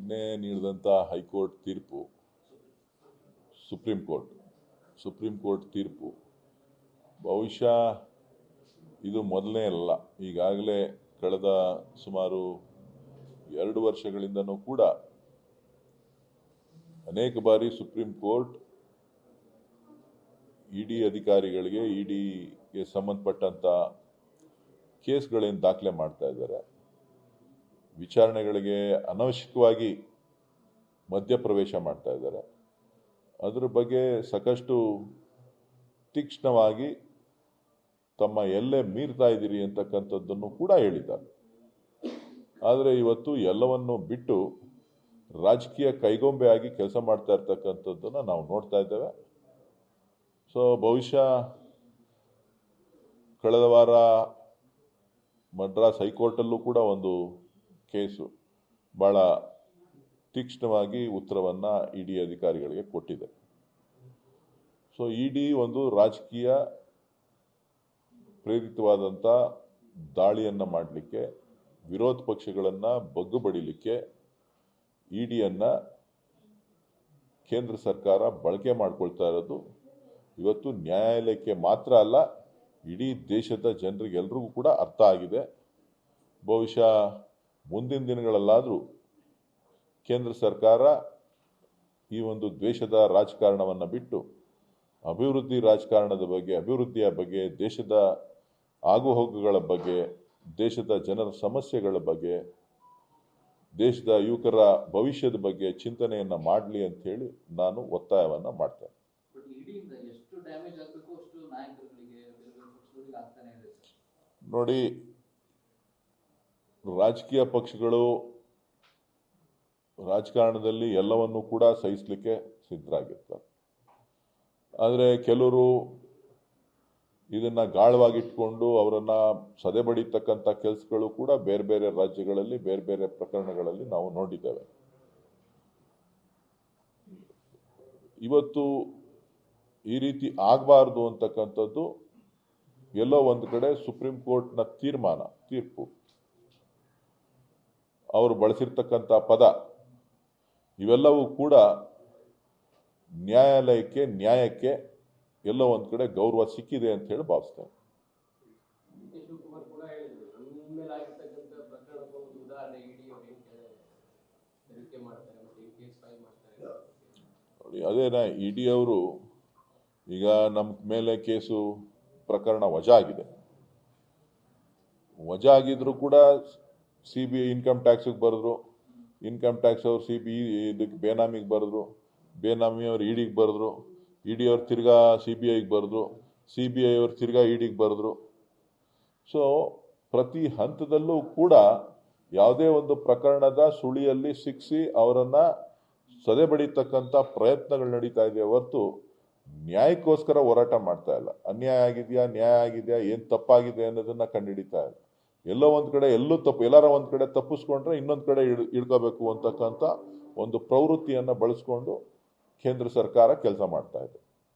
ನಿನ್ನೆ ನೀಡಿದಂಥ ಹೈಕೋರ್ಟ್ ತೀರ್ಪು, supreme court ತೀರ್ಪು ಬಹುಶಃ ಇದು ಮೊದಲನೇ ಅಲ್ಲ. ಈಗಾಗಲೇ ಕಳೆದ ಸುಮಾರು 2 ವರ್ಷಗಳಿಂದನೂ ಕೂಡ ಅನೇಕ ಬಾರಿ ಸುಪ್ರೀಂ ಕೋರ್ಟ್ ಇಡಿ ಅಧಿಕಾರಿಗಳಿಗೆ, ಇಡಿಗೆ ಸಂಬಂಧಪಟ್ಟಂತ ಕೇಸ್ಗಳೇನು ದಾಖಲೆ ಮಾಡ್ತಾ ಇದ್ದಾರೆ, ವಿಚಾರಣೆಗಳಿಗೆ ಅನವಶ್ಯಕವಾಗಿ ಮಧ್ಯಪ್ರವೇಶ ಮಾಡ್ತಾ ಇದ್ದಾರೆ, ಅದರ ಬಗ್ಗೆ ಸಾಕಷ್ಟು ತೀಕ್ಷ್ಣವಾಗಿ ತಮ್ಮ ಎಲ್ಲೇ ಮೀರ್ತಾ ಇದ್ದೀರಿ ಅಂತಕ್ಕಂಥದ್ದನ್ನು ಕೂಡ ಹೇಳಿದ್ದಾರೆ. ಆದರೆ ಇವತ್ತು ಎಲ್ಲವನ್ನು ಬಿಟ್ಟು ರಾಜಕೀಯ ಕೈಗೊಂಬೆಯಾಗಿ ಕೆಲಸ ಮಾಡ್ತಾ ಇರ್ತಕ್ಕಂಥದ್ದನ್ನು ನಾವು ನೋಡ್ತಾ ಇದ್ದೇವೆ. ಸೊ ಬಹುಶಃ ಕಳೆದ ವಾರ ಮದ್ರಾಸ್ ಹೈಕೋರ್ಟಲ್ಲೂ ಕೂಡ ಒಂದು ಕೇಸು ಬಹಳ ತೀಕ್ಷ್ಣವಾಗಿ ಉತ್ತರವನ್ನು ಇಡಿ ಅಧಿಕಾರಿಗಳಿಗೆ ಕೊಟ್ಟಿದೆ. ಸೊ ಇಡಿ ಒಂದು ರಾಜಕೀಯ ಪ್ರೇರಿತವಾದಂಥ ದಾಳಿಯನ್ನು ಮಾಡಲಿಕ್ಕೆ, ವಿರೋಧ ಪಕ್ಷಗಳನ್ನು ಬಗ್ಗು ಬಡಿಲಿಕ್ಕೆ ಇಡಿಯನ್ನು ಕೇಂದ್ರ ಸರ್ಕಾರ ಬಳಕೆ ಮಾಡಿಕೊಳ್ತಾ ಇರೋದು ಇವತ್ತು ನ್ಯಾಯಾಲಯಕ್ಕೆ ಮಾತ್ರ ಅಲ್ಲ, ಇಡೀ ದೇಶದ ಜನರಿಗೆಲ್ರಿಗೂ ಕೂಡ ಅರ್ಥ ಆಗಿದೆ. ಬಹುಶಃ ಮುಂದಿನ ದಿನಗಳಲ್ಲಾದರೂ ಕೇಂದ್ರ ಸರ್ಕಾರ ಈ ಒಂದು ದ್ವೇಷದ ರಾಜಕಾರಣವನ್ನು ಬಿಟ್ಟು ಅಭಿವೃದ್ಧಿಯ ಬಗ್ಗೆ, ದೇಶದ ಆಗುಹೋಗುಗಳ ಬಗ್ಗೆ, ದೇಶದ ಜನರ ಸಮಸ್ಯೆಗಳ ಬಗ್ಗೆ, ದೇಶದ ಯುವಕರ ಭವಿಷ್ಯದ ಬಗ್ಗೆ ಚಿಂತನೆಯನ್ನ ಮಾಡಲಿ ಅಂತ ಹೇಳಿ ನಾನು ಒತ್ತಾಯವನ್ನ ಮಾಡ್ತೇನೆ. ನೋಡಿ, ರಾಜಕೀಯ ಪಕ್ಷಗಳು ರಾಜಕಾರಣದಲ್ಲಿ ಎಲ್ಲವನ್ನೂ ಕೂಡ ಸಹಿಸಲಿಕ್ಕೆ ಸಿದ್ಧರಾಗಿರ್ತಾರೆ. ಆದರೆ ಕೆಲವರು ಇದನ್ನ ಗಾಳವಾಗಿಟ್ಕೊಂಡು ಅವರನ್ನ ಸದೆ ಬಡಿತಕ್ಕಂಥ ಕೆಲಸಗಳು ಕೂಡ ಬೇರೆ ಬೇರೆ ರಾಜ್ಯಗಳಲ್ಲಿ, ಬೇರೆ ಬೇರೆ ಪ್ರಕರಣಗಳಲ್ಲಿ ನಾವು ನೋಡಿದ್ದೇವೆ. ಇವತ್ತು ಈ ರೀತಿ ಆಗಬಾರ್ದು ಅಂತಕ್ಕಂಥದ್ದು ಎಲ್ಲೋ ಒಂದು ಕಡೆ ಸುಪ್ರೀಂ ಕೋರ್ಟ್ನ ತೀರ್ಪು, ಅವರು ಬಳಸಿರ್ತಕ್ಕಂಥ ಪದ, ಇವೆಲ್ಲವೂ ಕೂಡ ನ್ಯಾಯಕ್ಕೆ ಎಲ್ಲೋ ಒಂದು ಕಡೆ ಗೌರವ ಸಿಕ್ಕಿದೆ ಅಂತ ಹೇಳಿ ಭಾವಿಸ್ತೇನೆ. ನೋಡಿ, ಅದೇನಾ ಇಡಿ ಅವರು ಈಗ ನಮ್ಮ ಮೇಲೆ ಕೇಸು ಪ್ರಕರಣ ವಜಾ ಆಗಿದ್ರು ಕೂಡ ಸಿಬಿಐ ಇನ್ಕಮ್ ಟ್ಯಾಕ್ಸ್ಗೆ ಬರೆದ್ರು, ಇನ್ಕಮ್ ಟ್ಯಾಕ್ಸ್ ಅವರು ಸಿಬಿಐ ಇದಕ್ಕೆ ಬೇನಾಮಿಗೆ ಬರೆದ್ರು, ಬೇನಾಮಿ ಅವರು ಇಡಿಗೆ ಬರೆದ್ರು, ಇಡಿ ಅವ್ರು ತಿರ್ಗಾ ಸಿಬಿಐಗೆ ಬರೆದ್ರು, ಸಿಬಿಐ ಅವರು ತಿರ್ಗಾ ಇಡಿಗೆ ಬರೆದ್ರು. ಸೊ ಪ್ರತಿ ಹಂತದಲ್ಲೂ ಕೂಡ ಯಾವುದೇ ಒಂದು ಪ್ರಕರಣದ ಸುಳಿಯಲ್ಲಿ ಸಿಕ್ಕಿಸಿ ಅವರನ್ನ ಸದೆ ಬಡಿತಕ್ಕಂಥ ಪ್ರಯತ್ನಗಳು ನಡೀತಾ ಇದೆ ಹೊರತು ನ್ಯಾಯಕ್ಕೋಸ್ಕರ ಹೋರಾಟ ಮಾಡ್ತಾ ಇಲ್ಲ. ಅನ್ಯಾಯ ಆಗಿದೆಯಾ, ನ್ಯಾಯ ಆಗಿದೆಯಾ, ಏನ್ ತಪ್ಪಾಗಿದೆ ಅನ್ನೋದನ್ನ ಕಂಡುಹಿಡಿತಾ ಇಲ್ಲ. ಎಲ್ಲೋ ಒಂದ್ ಕಡೆ ಎಲ್ಲಾರ ಒಂದ್ ಕಡೆ ತಪ್ಪಿಸ್ಕೊಂಡ್ರೆ ಇನ್ನೊಂದ್ ಕಡೆ ಇಳ್ಕೋಬೇಕು ಅಂತಕ್ಕಂಥ ಒಂದು ಪ್ರವೃತ್ತಿಯನ್ನ ಬಳಸ್ಕೊಂಡು ಕೇಂದ್ರ ಸರ್ಕಾರ ಕೆಲಸ ಮಾಡ್ತಾ ಇದೆ.